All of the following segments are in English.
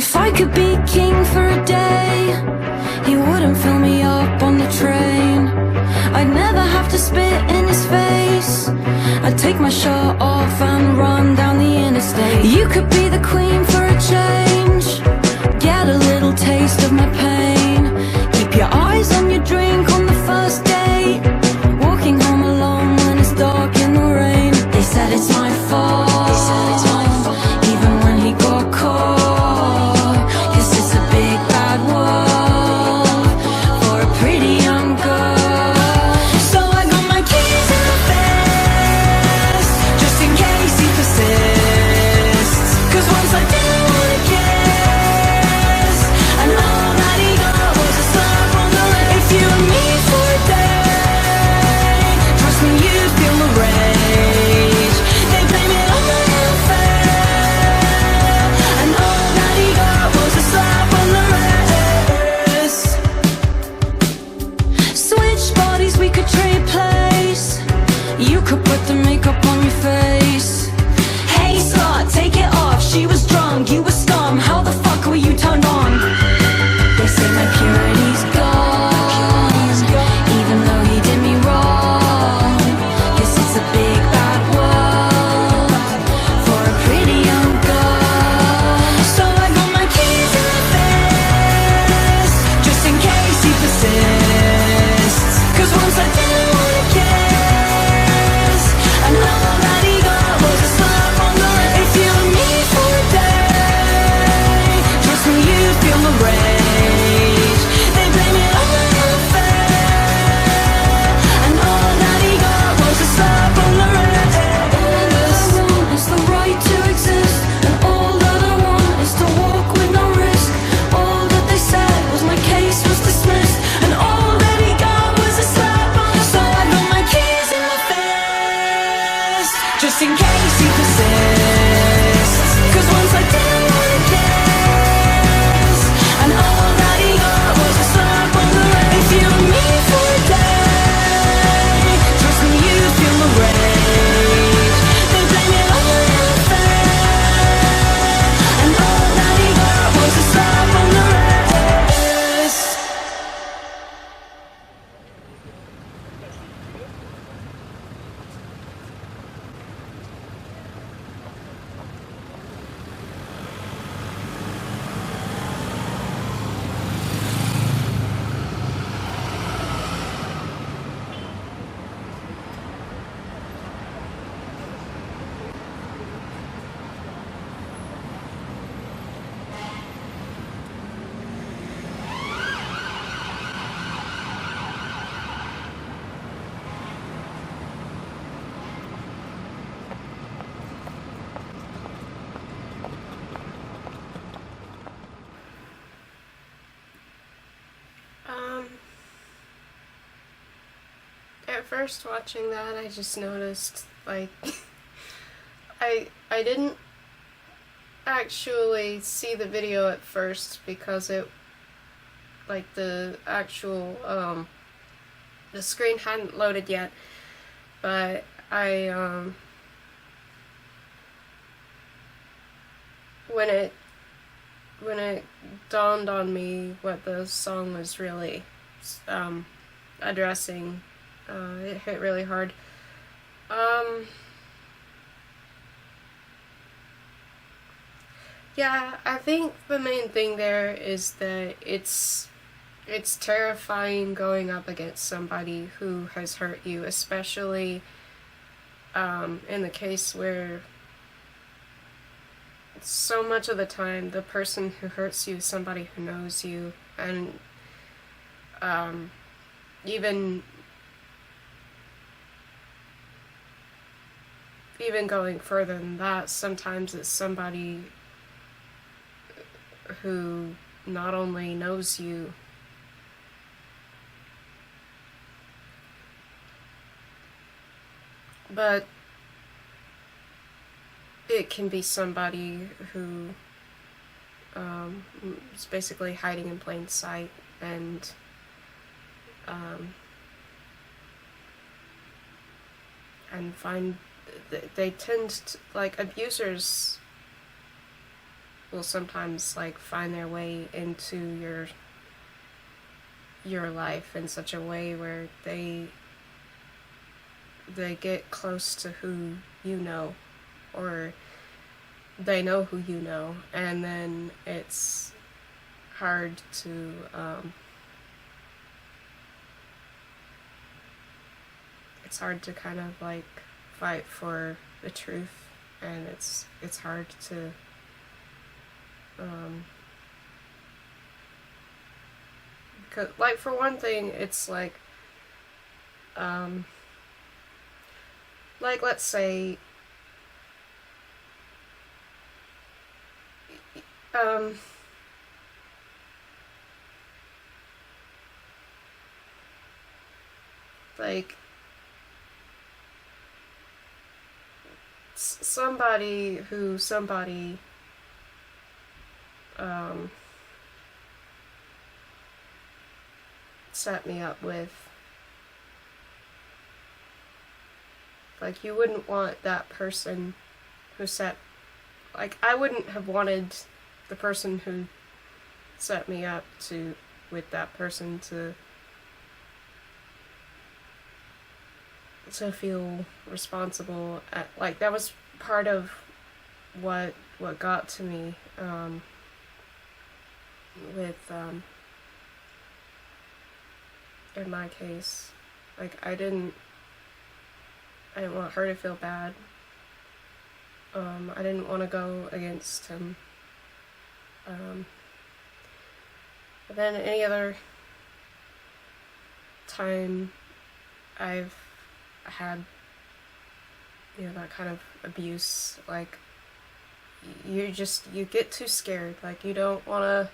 If I could be king for a day, he wouldn't fill me up on the train. I'd never have to spit in his face. I'd take my shirt off and run down the interstate. You could be the queen for a change, get a little taste of my pain. Keep your eyes on your drink on the first date, walking home alone when it's dark in the rain. They said it's my fault, even when he got caught, 'cause it's a big bad world for a pretty young girl. So I got my keys in the fist, just in case he persists. 'Cause once I didn't wanna kiss, and all that he got was a slap on the wrist. If you and me for a day, trust me, you feel the rage. They blame it on my affair, and all that he got was a slap on the wrist. Switch bodies, we could trade place. You could put the makeup on your face. Hey slut, take it off. She was drunk, you were scum. How the fuck were you turned on? They say my purity's gone, even though he did me wrong. Guess it's a big bad world for a pretty young girl. So I got my keys in the fist, just in case he persists. 'Cause once I didn't wanna kiss, and all that he got was a slap on the wrist. If you and me for a day, trust me, you feel the rage. They blame it on my affair, and all that he got was a slap on the wrist. All that I want is the right to exist, and all that I want is to walk with no risk. All that they said was my case was dismissed, and all that he got was a slap on the wrist. So I got my keys in my fist, just in case he persists. 'Cause once I didn't wanna kiss, and all that he got was a slap on the wrist. If you and me for a day, trust me, you feel the rage. They blame it on my affair, and all that he got was a slap on the wrist. At first watching that, I just noticed, like, I didn't actually see the video at first because it, like, the actual, the screen hadn't loaded yet, but when it dawned on me what the song was really, addressing, it hit really hard. Yeah, I think the main thing there is that it's terrifying going up against somebody who has hurt you, especially in the case where so much of the time the person who hurts you is somebody who knows you, and even going further than that, sometimes it's somebody who not only knows you, but it can be somebody who is basically hiding in plain sight, and find they tend to, like, abusers will sometimes like find their way into your life in such a way where they get close to who you know, or they know who you know, and then it's hard to kind of like fight for the truth, and it's hard to because, like, for one thing, it's like let's say like somebody set me up with, like, you wouldn't want that person who set, like, I wouldn't have wanted the person who set me up to, with that person to feel responsible. Like, that was part of what got to me with in my case. Like, I didn't want her to feel bad. I didn't want to go against him. But then any other time I've had, you know, that kind of abuse, like, you get too scared. Like, you don't want to,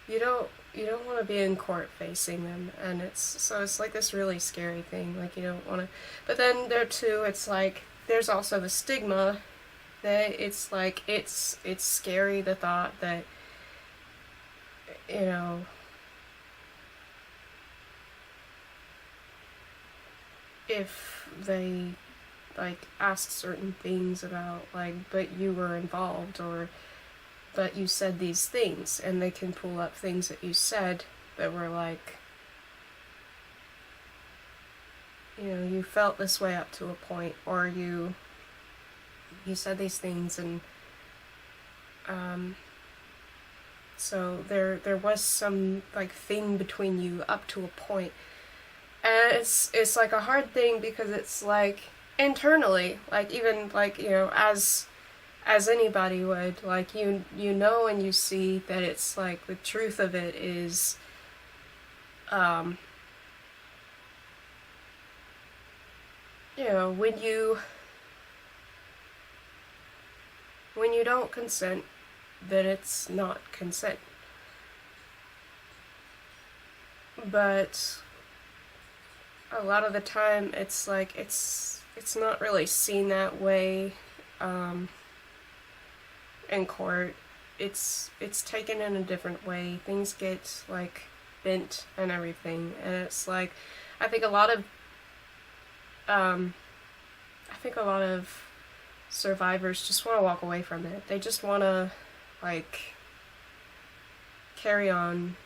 you don't want to be in court facing them, and it's like this really scary thing. Like, you don't want to, but then there too, it's like there's also the stigma that it's like it's scary, the thought that, you know, if they like ask certain things about, like, but you were involved, or but you said these things, and they can pull up things that you said that were like, you know, you felt this way up to a point, or you said these things, and so there was some like thing between you up to a point, and it's like a hard thing, because it's like internally, like, even like, you know, as anybody would, like, you know, and you see that it's like the truth of it is you know, when you don't consent, then it's not consent. But a lot of the time it's like it's not really seen that way in court. It's taken in a different way. Things get like bent and everything, and it's like I think a lot of survivors just want to walk away from it. They just want to like carry on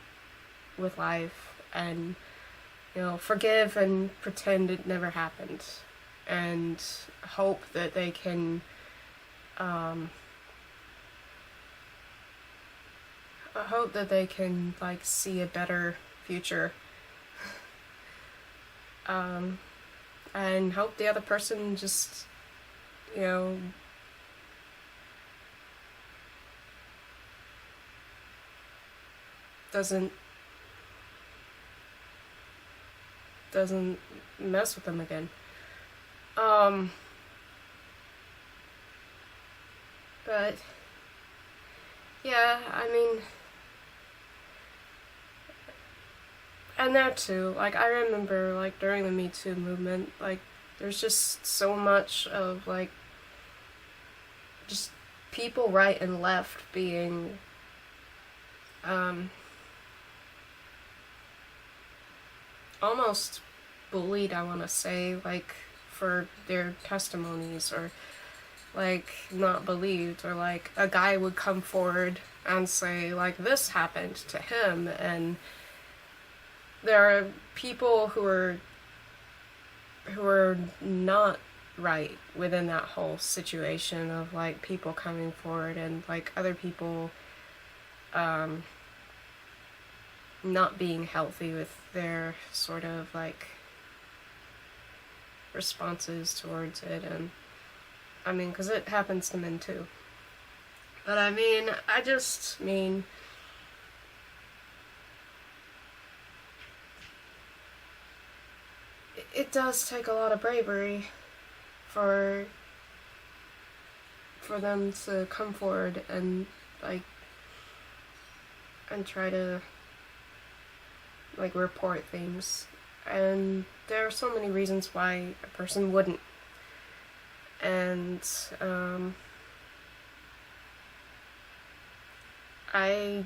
with life and, you know, forgive and pretend it never happened, and hope that they can like see a better future, and hope the other person just, you know, doesn't mess with them again. But yeah, I mean, and that too, like, I remember, like, during the Me Too movement, like, there's just so much of, like, just people right and left being, almost bullied, I want to say, like, for their testimonies, or like not believed, or like a guy would come forward and say like this happened to him, and there are people who are not right within that whole situation of like people coming forward and like other people not being healthy with their sort of like responses towards it. And I mean, because it happens to men too. But I mean, it does take a lot of bravery for them to come forward and like and try to like report things. And there are so many reasons why a person wouldn't. And I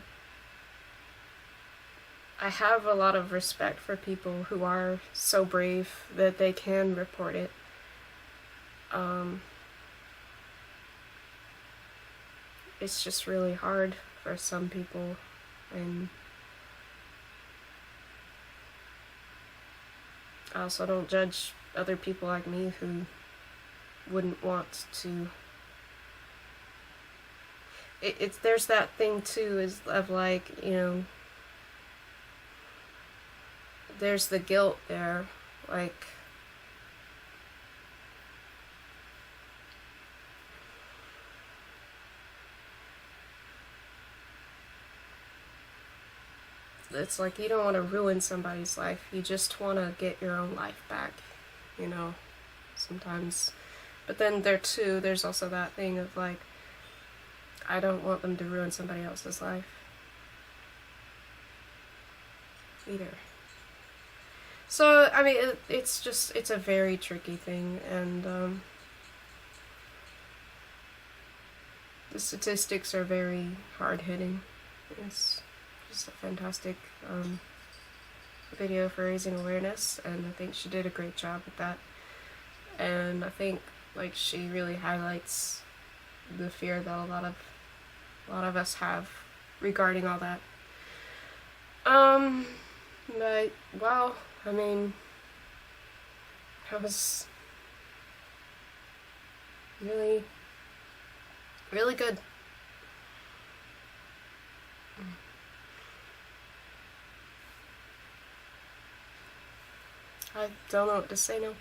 have a lot of respect for people who are so brave that they can report it. It's just really hard for some people, and I also don't judge other people like me who wouldn't want to. It's there's that thing too, is of like, you know, there's the guilt there, like it's like you don't want to ruin somebody's life, you just want to get your own life back, you know, sometimes. But then there's also that thing of like, I don't want them to ruin somebody else's life either. So I mean, it's a very tricky thing, and the statistics are very hard hitting. It's just a fantastic video for raising awareness, and I think she did a great job with that. And I think like she really highlights the fear that a lot of us have regarding all that. But wow, I mean, that was really, really good. I don't know what to say now.